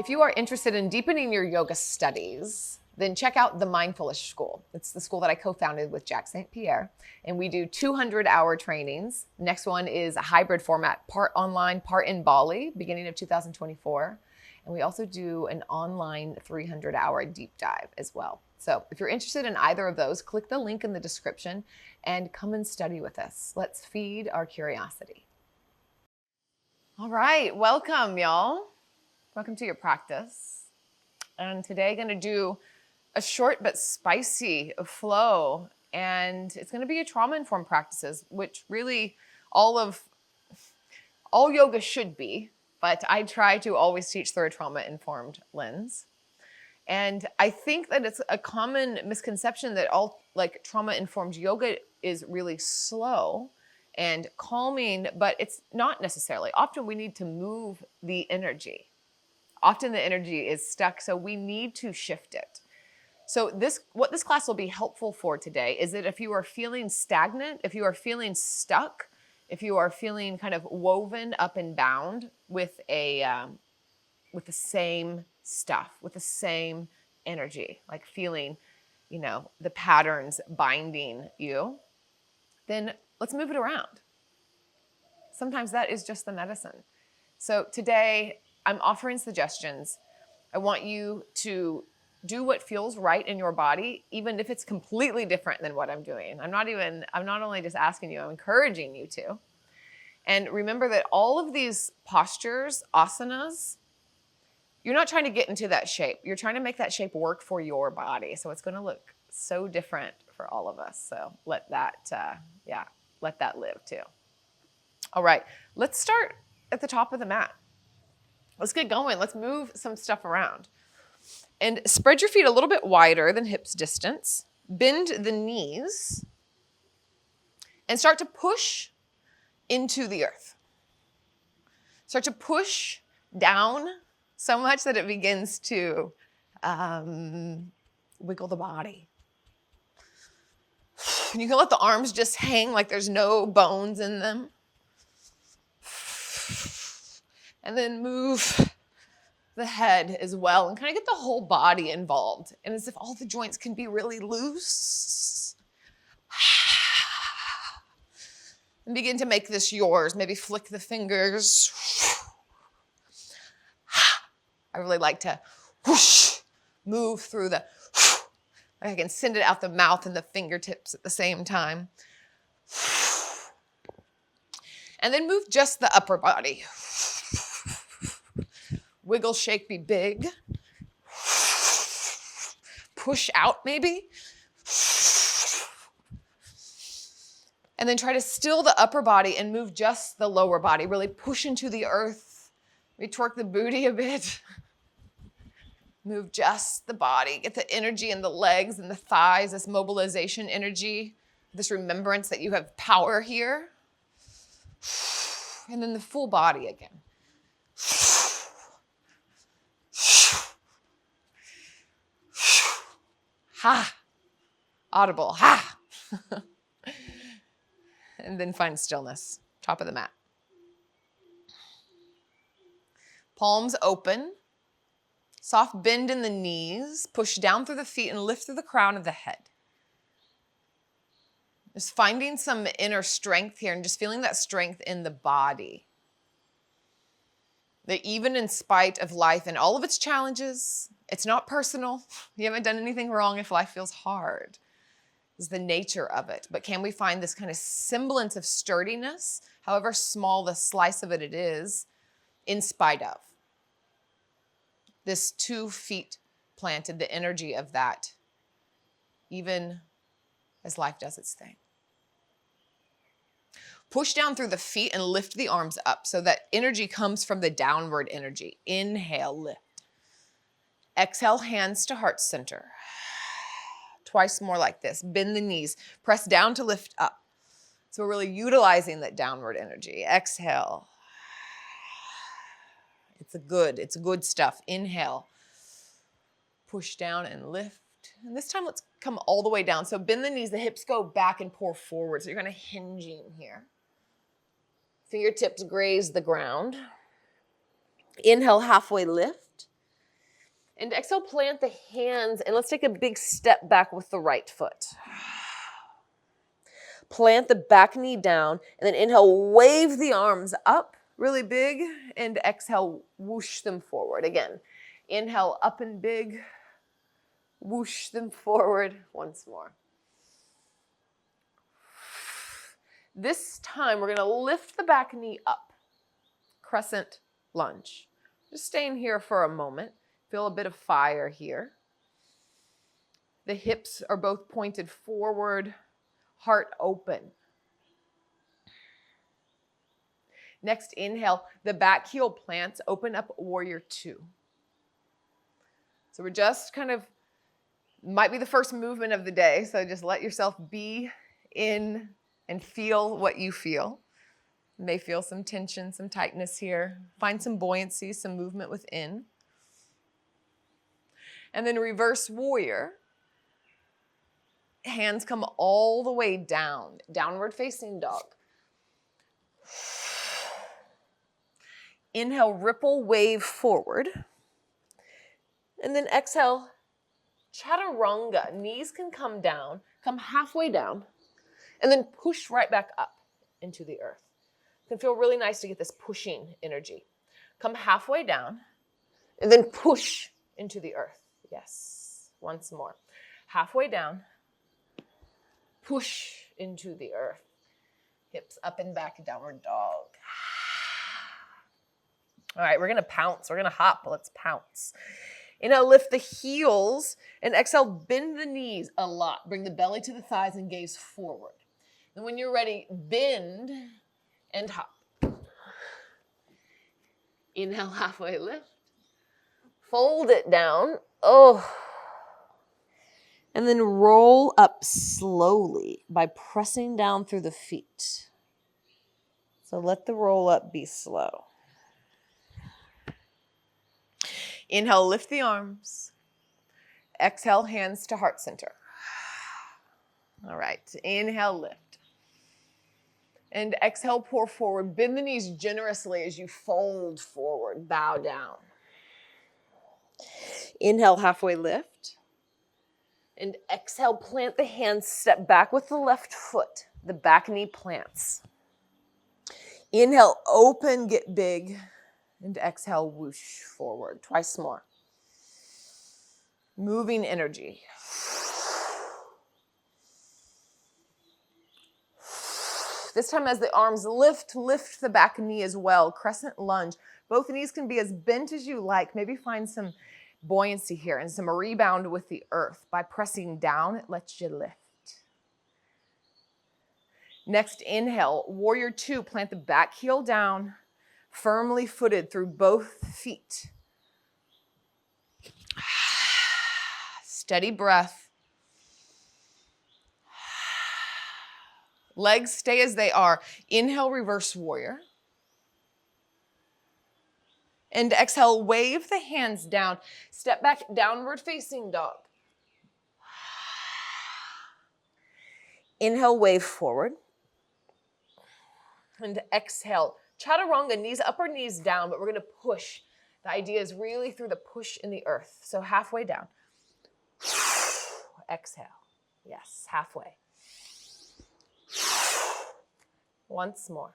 if you are interested in deepening your yoga studies, then check out the Mindfulish School. It's the school that I co-founded with Jack St. Pierre, and we do 200-hour trainings. Next one is a hybrid format, part online, part in Bali, beginning of 2024. And we also do an online 300-hour deep dive as well. So if you're interested in either of those, click the link in the description and come and study with us. Let's feed our curiosity. All right, welcome, y'all. Welcome to your practice. And today, going to do a short but spicy flow, and it's going to be a trauma-informed practices, which really all yoga should be, but I try to always teach through a trauma-informed lens. And I think that it's a common misconception that all trauma-informed yoga is really slow and calming, but it's not necessarily. Often we need to move the energy. Often the energy is stuck, so we need to shift it. So what this class will be helpful for today is that if you are feeling stagnant, if you are feeling stuck, if you are feeling kind of woven up and bound with the same stuff, with the same energy, like feeling, the patterns binding you, then let's move it around. Sometimes that is just the medicine. So today I'm offering suggestions. I want you to do what feels right in your body, even if it's completely different than what I'm doing. I'm not only just asking you, I'm encouraging you to. And remember that all of these postures, asanas, you're not trying to get into that shape. You're trying to make that shape work for your body. So it's going to look so different for all of us. So let that live too. All right, let's start at the top of the mat. Let's get going. Let's move some stuff around. And spread your feet a little bit wider than hips distance. Bend the knees and start to push into the earth. Start to push down so much that it begins to wiggle the body. You can let the arms just hang like there's no bones in them. And then move the head as well and kind of get the whole body involved. And as if all the joints can be really loose. And begin to make this yours. Maybe flick the fingers. I really like to whoosh, move through the, like I can send it out the mouth and the fingertips at the same time. And then move just the upper body. Wiggle, shake, be big. Push out maybe. And then try to still the upper body and move just the lower body. Really push into the earth. Maybe twerk the booty a bit. Move just the body. Get the energy in the legs and the thighs, this mobilization energy, this remembrance that you have power here. And then the full body again. Ha. Audible. Ha. And then find stillness. Top of the mat. Palms open. Soft bend in the knees. Push down through the feet and lift through the crown of the head. Just finding some inner strength here and just feeling that strength in the body. That even in spite of life and all of its challenges, it's not personal. You haven't done anything wrong if life feels hard. It's the nature of it. But can we find this kind of semblance of sturdiness, however small the slice of it is, in spite of? This 2 feet planted, the energy of that, even as life does its thing. Push down through the feet and lift the arms up so that energy comes from the downward energy. Inhale, lift. Exhale, hands to heart center. Twice more like this. Bend the knees. Press down to lift up. So we're really utilizing that downward energy. Exhale. It's good stuff. Inhale. Push down and lift. And this time let's come all the way down. So bend the knees, the hips go back and pour forward. So you're kind of hinging here. Fingertips graze the ground. Inhale, halfway lift. And exhale, plant the hands, and let's take a big step back with the right foot. Plant the back knee down, and then inhale, wave the arms up really big, and exhale, whoosh them forward. Again, inhale up and big, whoosh them forward once more. This time, we're going to lift the back knee up, crescent lunge. Just staying here for a moment. Feel a bit of fire here. The hips are both pointed forward, heart open. Next, inhale, the back heel plants, open up warrior two. So we're just kind of, might be the first movement of the day, so just let yourself be in and feel what you feel. You may feel some tension, some tightness here. Find some buoyancy, some movement within. And then reverse warrior. Hands come all the way down, downward facing dog. Inhale, ripple, wave forward. And then exhale, chaturanga. Knees can come down, come halfway down, and then push right back up into the earth. It can feel really nice to get this pushing energy. Come halfway down, and then push into the earth. Yes, once more. Halfway down, push into the earth. Hips up and back, downward dog. All right, we're going to pounce. We're going to hop. Let's pounce. Inhale, lift the heels, and exhale, bend the knees a lot. Bring the belly to the thighs and gaze forward. And when you're ready, bend and hop. Inhale, halfway lift. Fold it down. Oh. And then roll up slowly by pressing down through the feet. So let the roll up be slow. Inhale, lift the arms. Exhale, hands to heart center. All right, inhale, lift. And exhale, pour forward. Bend the knees generously as you fold forward, bow down. Inhale, halfway lift. And exhale, plant the hands, step back with the left foot. The back knee plants. Inhale, open, get big. And exhale, whoosh forward. Twice more. Moving energy. This time as the arms lift the back knee as well. Crescent lunge. Both knees can be as bent as you like. Maybe find some buoyancy here and some rebound with the earth. By pressing down, it lets you lift. Next, inhale, warrior two. Plant the back heel down, firmly footed through both feet. Steady breath. Legs stay as they are. Inhale, reverse warrior. And exhale, wave the hands down. Step back, downward facing dog. Inhale, wave forward. And exhale, chaturanga, knees, upper knees down, but we're going to push. The idea is really through the push in the earth. So halfway down. Exhale. Yes, halfway. Once more.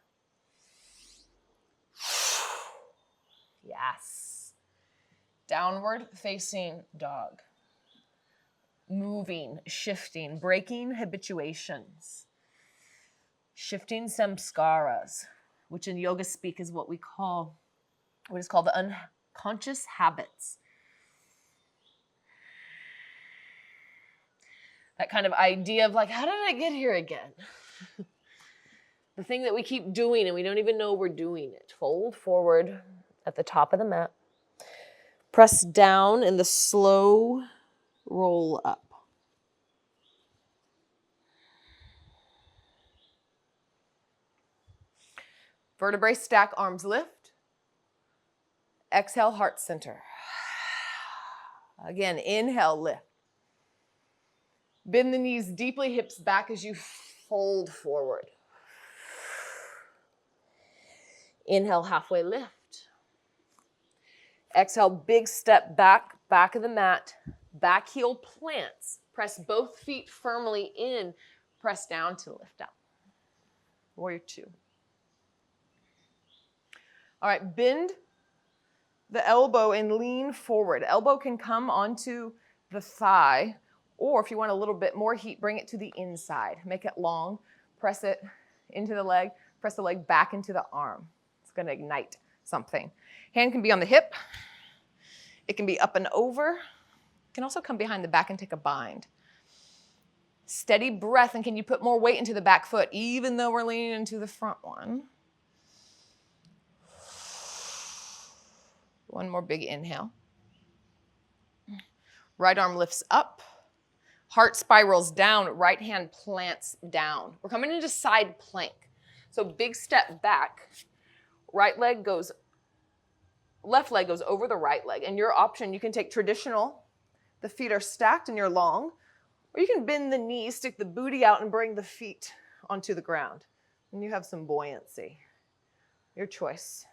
Yes. Downward facing dog. Moving, shifting, breaking habituations. Shifting samskaras, which in yoga speak is what is called the unconscious habits. That kind of idea of like, how did I get here again? The thing that we keep doing and we don't even know we're doing it. Fold forward at the top of the mat. Press down in the slow roll up. Vertebrae stack, arms lift. Exhale, heart center. Again, inhale, lift. Bend the knees deeply, hips back as you fold forward. Inhale, halfway lift. Exhale, big step back back of the mat, back heel plants. Press both feet firmly in. Press down to lift up. Warrior two. All right, bend the elbow and lean forward. Elbow can come onto the thigh, or if you want a little bit more heat, bring it to the inside. Make it long. Press it into the leg. Press the leg back into the arm. It's going to ignite something. Hand can be on the hip. It can be up and over. It can also come behind the back and take a bind. Steady breath, and can you put more weight into the back foot, even though we're leaning into the front one? One more big inhale. Right arm lifts up. Heart spirals down. Right hand plants down. We're coming into side plank. So big step back. Left leg goes over the right leg. And your option, you can take traditional. The feet are stacked and you're long. Or you can bend the knees, stick the booty out, and bring the feet onto the ground. And you have some buoyancy. Your choice.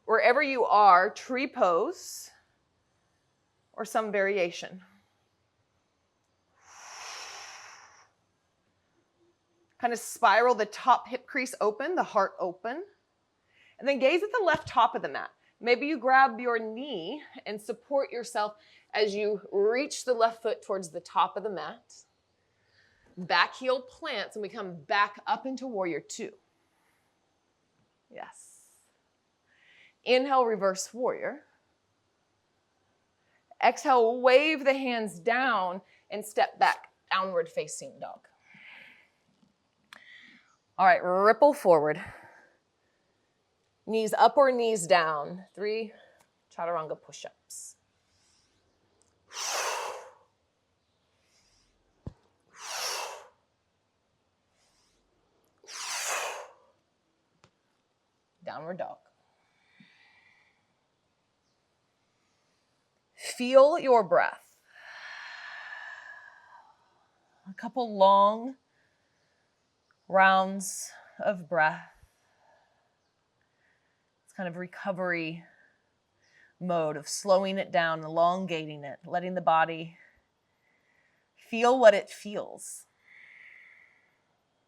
Wherever you are, tree pose or some variation. Kind of spiral the top hip crease open, the heart open. And then gaze at the left top of the mat. Maybe you grab your knee and support yourself as you reach the left foot towards the top of the mat. Back heel plants, and we come back up into warrior two. Yes. Inhale, reverse warrior. Exhale, wave the hands down and step back, downward facing dog. All right, ripple forward. Knees up or knees down. 3 chaturanga push-ups. Downward dog. Feel your breath. A couple long rounds of breath. It's kind of recovery mode of slowing it down, elongating it, letting the body feel what it feels,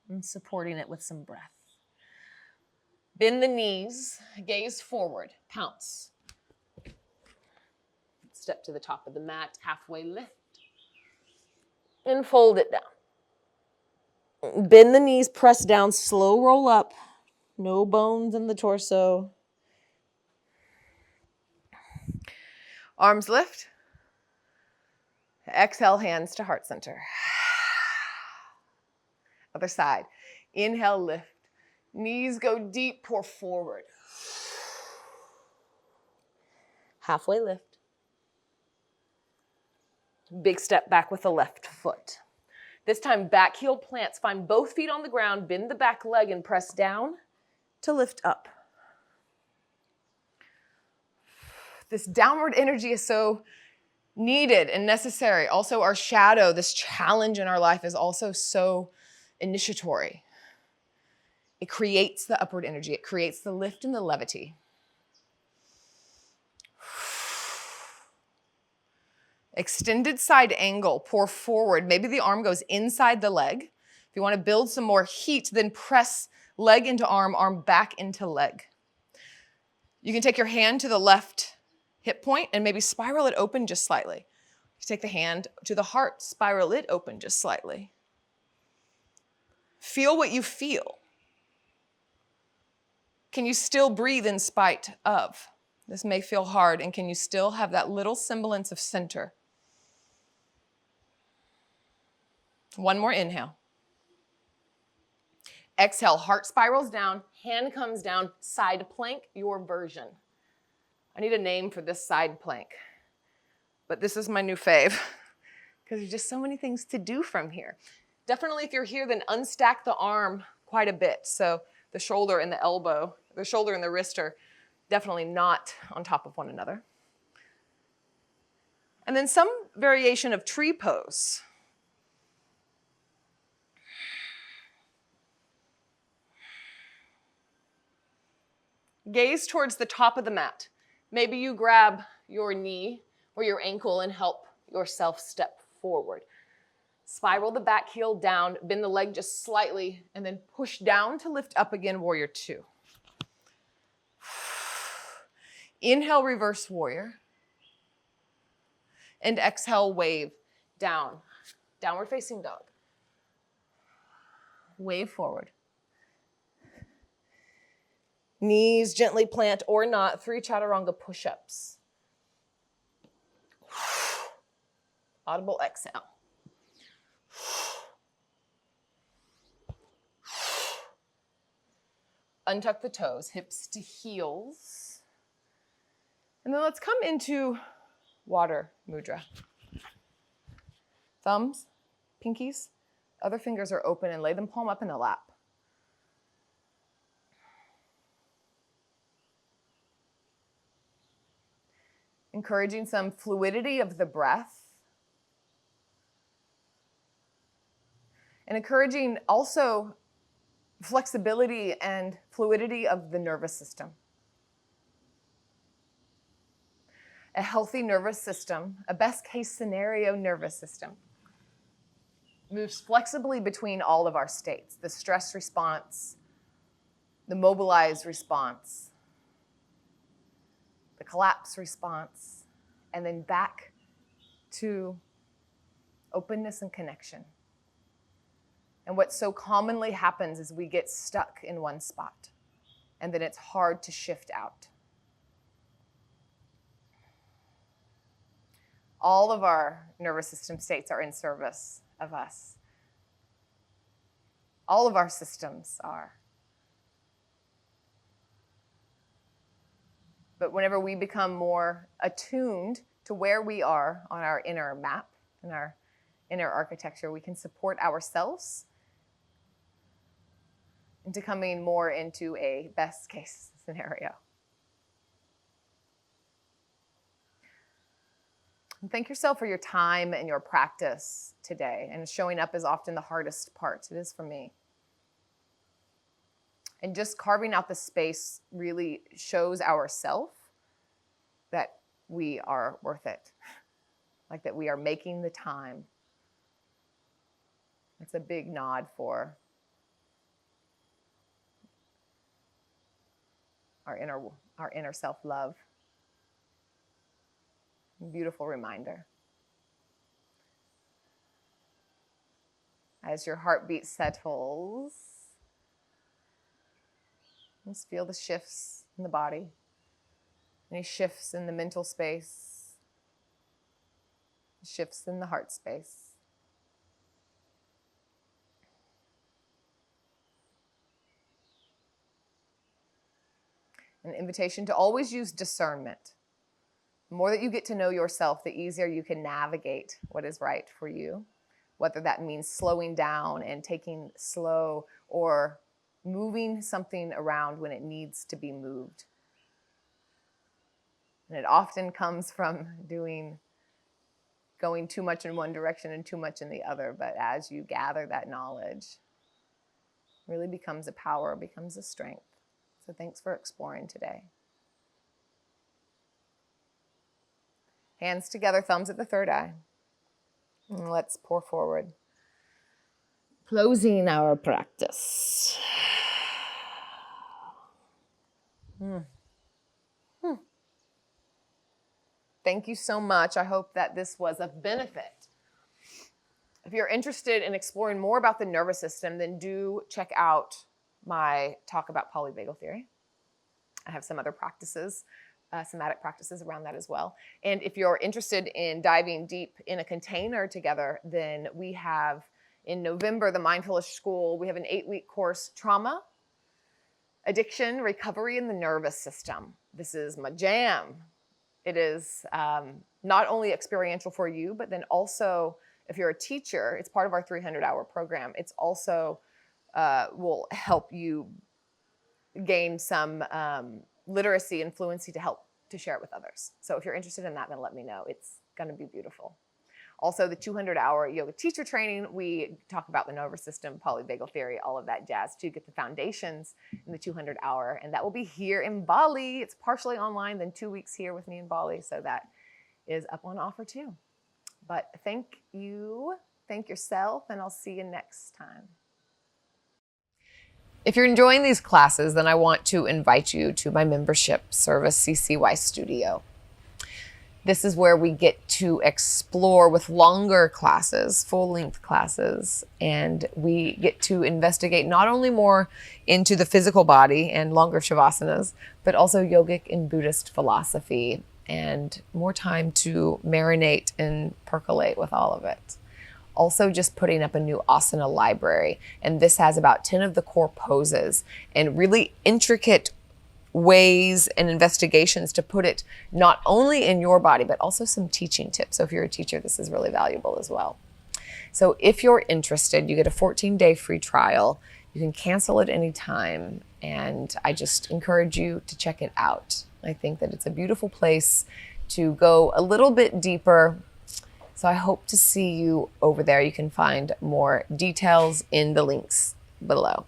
and supporting it with some breath. Bend the knees, gaze forward, pounce. Step to the top of the mat, halfway lift, and fold it down. Bend the knees, press down, slow roll up. No bones in the torso. Arms lift. Exhale, hands to heart center. Other side. Inhale, lift. Knees go deep, pour forward. Halfway lift. Big step back with the left foot. This time, back heel plants. Find both feet on the ground, bend the back leg, and press down to lift up. This downward energy is so needed and necessary. Also, our shadow, this challenge in our life, is also so initiatory. It creates the upward energy. It creates the lift and the levity. Extended side angle, pour forward. Maybe the arm goes inside the leg. If you want to build some more heat, then press leg into arm, arm back into leg. You can take your hand to the left hip point and maybe spiral it open just slightly. You take the hand to the heart, spiral it open just slightly. Feel what you feel. Can you still breathe in spite of? This may feel hard, and can you still have that little semblance of center? One more inhale. Exhale, heart spirals down, hand comes down, side plank, your version. I need a name for this side plank, but this is my new fave because there's just so many things to do from here. Definitely if you're here, then unstack the arm quite a bit. So the shoulder and the elbow, the shoulder and the wrist are definitely not on top of one another. And then some variation of tree pose. Gaze towards the top of the mat. Maybe you grab your knee or your ankle and help yourself step forward. Spiral the back heel down, bend the leg just slightly, and then push down to lift up again, warrior two. Inhale, reverse warrior. And exhale, wave down. Downward facing dog. Wave forward. Knees gently plant or not, 3 chaturanga push-ups. Audible exhale. Untuck the toes, hips to heels. And then let's come into water mudra. Thumbs, pinkies, other fingers are open and lay them palm up in the lap. Encouraging some fluidity of the breath. And encouraging also flexibility and fluidity of the nervous system. A healthy nervous system, a best case scenario nervous system, moves flexibly between all of our states, the stress response, the mobilized response, the collapse response, and then back to openness and connection. And what so commonly happens is we get stuck in one spot, and then it's hard to shift out. All of our nervous system states are in service of us. All of our systems are. But whenever we become more attuned to where we are on our inner map and our inner architecture, we can support ourselves into coming more into a best case scenario. And thank yourself for your time and your practice today. And showing up is often the hardest part. It is for me. And just carving out the space really shows ourselves that we are worth it. Like that we are making the time. It's a big nod for our inner self-love. Beautiful reminder. As your heartbeat settles, just feel the shifts in the body. Any shifts in the mental space, shifts in the heart space. An invitation to always use discernment. The more that you get to know yourself, the easier you can navigate what is right for you, whether that means slowing down and taking slow or moving something around when it needs to be moved. And it often comes from going too much in one direction and too much in the other. But as you gather that knowledge, it really becomes a power, becomes a strength. So thanks for exploring today. Hands together, thumbs at the third eye. And let's pour forward. Closing our practice. Thank you so much. I hope that this was of benefit. If you're interested in exploring more about the nervous system, then do check out my talk about polyvagal theory. I have some other practices, somatic practices around that as well. And if you're interested in diving deep in a container together, then we have in November, the Mindfulish School, we have an 8-week course, Trauma, Addiction, Recovery, and the Nervous System. This is my jam. It is not only experiential for you, but then also if you're a teacher, it's part of our 300-hour program. It's also will help you gain some literacy and fluency to help to share it with others. So if you're interested in that, then let me know. It's going to be beautiful. Also, the 200-hour yoga teacher training, we talk about the nervous system, polyvagal theory, all of that jazz to get the foundations in the 200-hour. And that will be here in Bali. It's partially online, then 2 weeks here with me in Bali. So that is up on offer too. But thank you, thank yourself, and I'll see you next time. If you're enjoying these classes, then I want to invite you to my membership service, CCY Studio. This is where we get to explore with longer classes, full-length classes, and we get to investigate not only more into the physical body and longer shavasanas, but also yogic and Buddhist philosophy, and more time to marinate and percolate with all of it. Also just putting up a new asana library, and this has about 10 of the core poses and really intricate ways and investigations to put it not only in your body, but also some teaching tips. So if you're a teacher, this is really valuable as well. So if you're interested, you get a 14-day free trial. You can cancel at any time, and I just encourage you to check it out. I think that it's a beautiful place to go a little bit deeper. So I hope to see you over there. You can find more details in the links below.